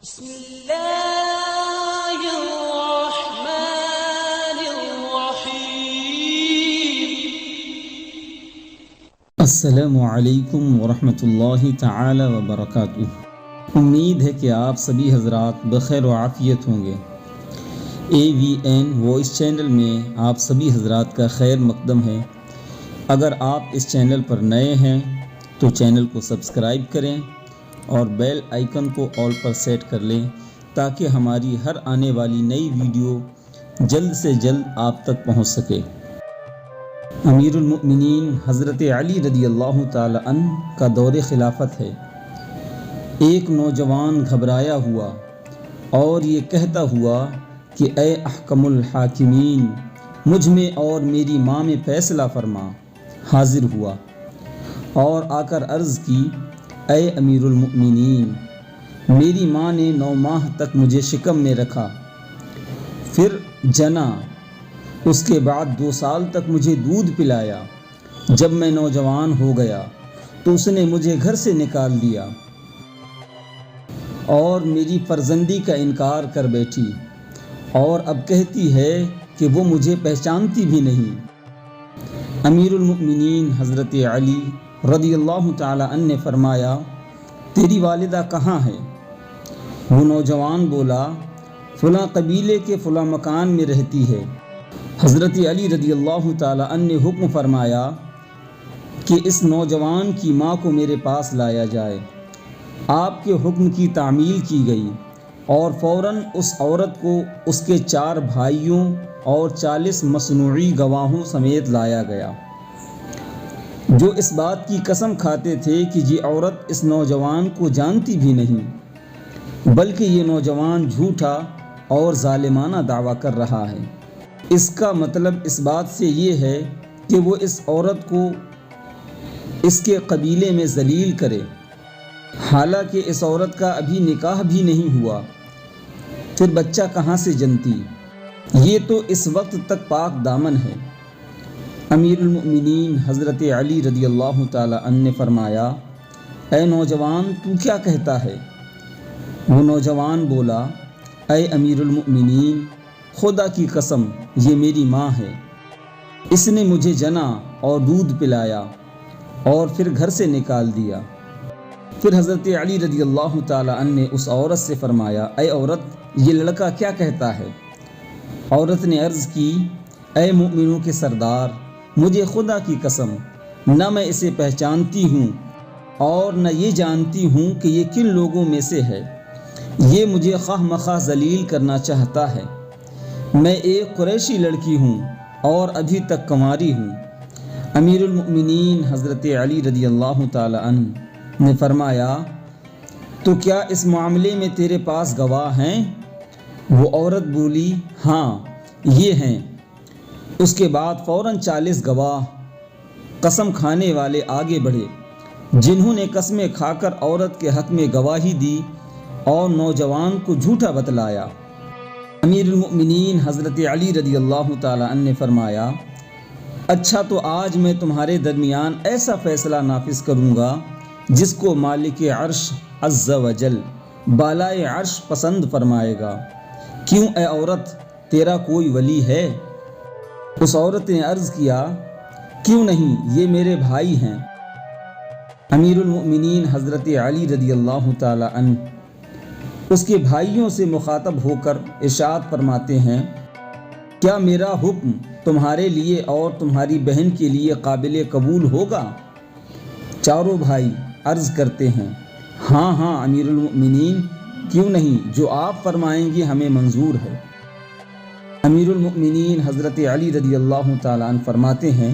بسم اللہ الرحمن الرحیم۔ السلام علیکم ورحمۃ اللہ تعالی وبرکاتہ۔ امید ہے کہ آپ سبھی حضرات بخیر و عافیت ہوں گے۔ AVN وائس چینل میں آپ سبھی حضرات کا خیر مقدم ہے۔ اگر آپ اس چینل پر نئے ہیں تو چینل کو سبسکرائب کریں اور بیل آئیکن کو آل پر سیٹ کر لیں تاکہ ہماری ہر آنے والی نئی ویڈیو جلد سے جلد آپ تک پہنچ سکے۔ امیر المؤمنین حضرت علی رضی اللہ تعالی عنہ کا دور خلافت ہے۔ ایک نوجوان گھبرایا ہوا اور یہ کہتا ہوا کہ اے احکم الحاکمین، مجھ میں اور میری ماں میں فیصلہ فرما، حاضر ہوا اور آ کر عرض کی، اے امیر المؤمنین، میری ماں نے 9 ماہ تک مجھے شکم میں رکھا، پھر جنا، اس کے بعد 2 سال تک مجھے دودھ پلایا۔ جب میں نوجوان ہو گیا تو اس نے مجھے گھر سے نکال دیا اور میری فرزندی کا انکار کر بیٹھی، اور اب کہتی ہے کہ وہ مجھے پہچانتی بھی نہیں۔ امیر المؤمنین حضرت علی رضی اللہ تعالی عنہ نے فرمایا، تیری والدہ کہاں ہے؟ وہ نوجوان بولا، فلاں قبیلے کے فلاں مکان میں رہتی ہے۔ حضرت علی رضی اللہ تعالی عنہ نے حکم فرمایا کہ اس نوجوان کی ماں کو میرے پاس لایا جائے۔ آپ کے حکم کی تعمیل کی گئی اور فوراً اس عورت کو اس کے 4 بھائیوں اور 40 مصنوعی گواہوں سمیت لایا گیا، جو اس بات کی قسم کھاتے تھے کہ یہ عورت اس نوجوان کو جانتی بھی نہیں، بلکہ یہ نوجوان جھوٹا اور ظالمانہ دعویٰ کر رہا ہے۔ اس کا مطلب اس بات سے یہ ہے کہ وہ اس عورت کو اس کے قبیلے میں ذلیل کرے، حالانکہ اس عورت کا ابھی نکاح بھی نہیں ہوا، پھر بچہ کہاں سے جنتی؟ یہ تو اس وقت تک پاک دامن ہے۔ امیر المؤمنین حضرت علی رضی اللہ تعالی عنہ نے فرمایا، اے نوجوان، تو کیا کہتا ہے؟ وہ نوجوان بولا، اے امیر المؤمنین، خدا کی قسم یہ میری ماں ہے، اس نے مجھے جنا اور دودھ پلایا اور پھر گھر سے نکال دیا۔ پھر حضرت علی رضی اللہ تعالی عنہ نے اس عورت سے فرمایا، اے عورت، یہ لڑکا کیا کہتا ہے؟ عورت نے عرض کی، اے مومنوں کے سردار، مجھے خدا کی قسم نہ میں اسے پہچانتی ہوں اور نہ یہ جانتی ہوں کہ یہ کن لوگوں میں سے ہے، یہ مجھے خواہ مخواہ ذلیل کرنا چاہتا ہے۔ میں ایک قریشی لڑکی ہوں اور ابھی تک کنواری ہوں۔ امیر المؤمنین حضرت علی رضی اللہ تعالی عنہ نے فرمایا، تو کیا اس معاملے میں تیرے پاس گواہ ہیں؟ وہ عورت بولی، ہاں یہ ہیں۔ اس کے بعد فوراً 40 گواہ قسم کھانے والے آگے بڑھے، جنہوں نے قسمیں کھا کر عورت کے حق میں گواہی دی اور نوجوان کو جھوٹا بتلایا۔ امیر المؤمنین حضرت علی رضی اللہ تعالی عنہ نے فرمایا، اچھا تو آج میں تمہارے درمیان ایسا فیصلہ نافذ کروں گا جس کو مالک عرش عز و جل بالائے عرش پسند فرمائے گا۔ کیوں اے عورت، تیرا کوئی ولی ہے؟ اس عورت نے عرض کیا، کیوں نہیں، یہ میرے بھائی ہیں۔ امیر المؤمنین حضرت علی رضی اللہ تعالی عنہ اس کے بھائیوں سے مخاطب ہو کر ارشاد فرماتے ہیں، کیا میرا حکم تمہارے لیے اور تمہاری بہن کے لیے قابل قبول ہوگا؟ چاروں بھائی عرض کرتے ہیں، ہاں ہاں امیر المؤمنین، کیوں نہیں، جو آپ فرمائیں گے ہمیں منظور ہے۔ امیر المؤمنین حضرت علی رضی اللہ تعالیٰ عنہ فرماتے ہیں،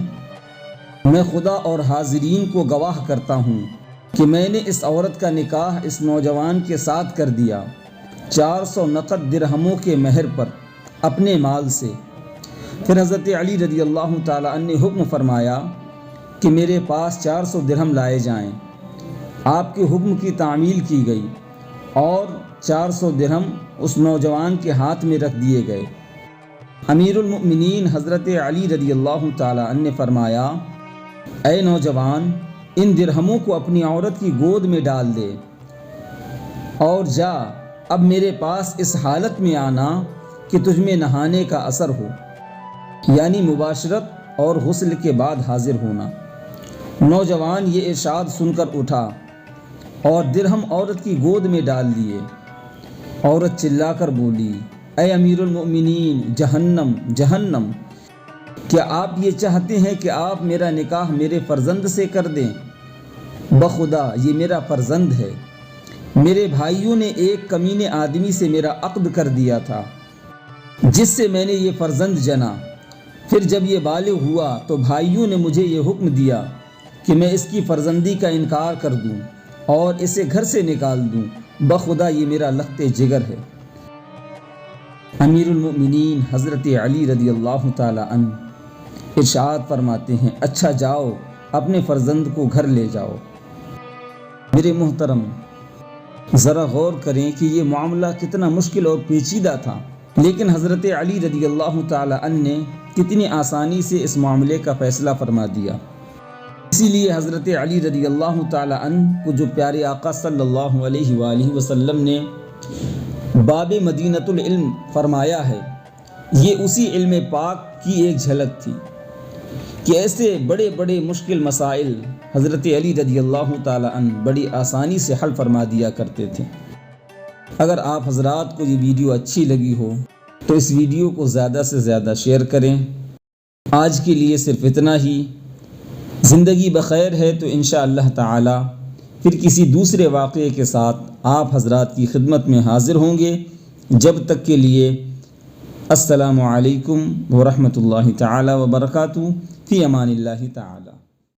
میں خدا اور حاضرین کو گواہ کرتا ہوں کہ میں نے اس عورت کا نکاح اس نوجوان کے ساتھ کر دیا، 400 نقد درہموں کے مہر پر، اپنے مال سے۔ پھر حضرت علی رضی اللہ تعالیٰ عنہ نے حکم فرمایا کہ میرے پاس 400 درہم لائے جائیں۔ آپ کے حکم کی تعمیل کی گئی اور 400 درہم اس نوجوان کے ہاتھ میں رکھ دیے گئے۔ امیر المؤمنین حضرت علی رضی اللہ تعالیٰ عنہ نے فرمایا، اے نوجوان، ان درہموں کو اپنی عورت کی گود میں ڈال دے اور جا اب میرے پاس اس حالت میں آنا کہ تجھ میں نہانے کا اثر ہو، یعنی مباشرت اور غسل کے بعد حاضر ہونا۔ نوجوان یہ ارشاد سن کر اٹھا اور درہم عورت کی گود میں ڈال دیے۔ عورت چلا کر بولی، اے امیر المؤمنین، جہنم جہنم! کیا آپ یہ چاہتے ہیں کہ آپ میرا نکاح میرے فرزند سے کر دیں؟ بخدا یہ میرا فرزند ہے۔ میرے بھائیوں نے ایک کمینے آدمی سے میرا عقد کر دیا تھا، جس سے میں نے یہ فرزند جنا۔ پھر جب یہ بالغ ہوا تو بھائیوں نے مجھے یہ حکم دیا کہ میں اس کی فرزندی کا انکار کر دوں اور اسے گھر سے نکال دوں۔ بخدا یہ میرا لخت جگر ہے۔ امیر المؤمنین حضرت علی رضی اللہ تعالی عنہ ارشاد فرماتے ہیں، اچھا جاؤ اپنے فرزند کو گھر لے جاؤ۔ میرے محترم، ذرا غور کریں کہ یہ معاملہ کتنا مشکل اور پیچیدہ تھا، لیکن حضرت علی رضی اللہ تعالی عنہ نے کتنی آسانی سے اس معاملے کا فیصلہ فرما دیا۔ اسی لیے حضرت علی رضی اللہ تعالی عنہ کو جو پیارے آقا صلی اللہ علیہ وآلہ وسلم نے باب مدینۃ العلم فرمایا ہے، یہ اسی علم پاک کی ایک جھلک تھی کہ ایسے بڑے بڑے مشکل مسائل حضرت علی رضی اللہ تعالی عنہ بڑی آسانی سے حل فرما دیا کرتے تھے۔ اگر آپ حضرات کو یہ ویڈیو اچھی لگی ہو تو اس ویڈیو کو زیادہ سے زیادہ شیئر کریں۔ آج کے لیے صرف اتنا ہی۔ زندگی بخیر ہے تو انشاءاللہ تعالی پھر کسی دوسرے واقعے کے ساتھ آپ حضرات کی خدمت میں حاضر ہوں گے۔ جب تک کے لیے السلام علیکم ورحمۃ اللہ تعالی وبرکاتہ، فی امان اللہ تعالی۔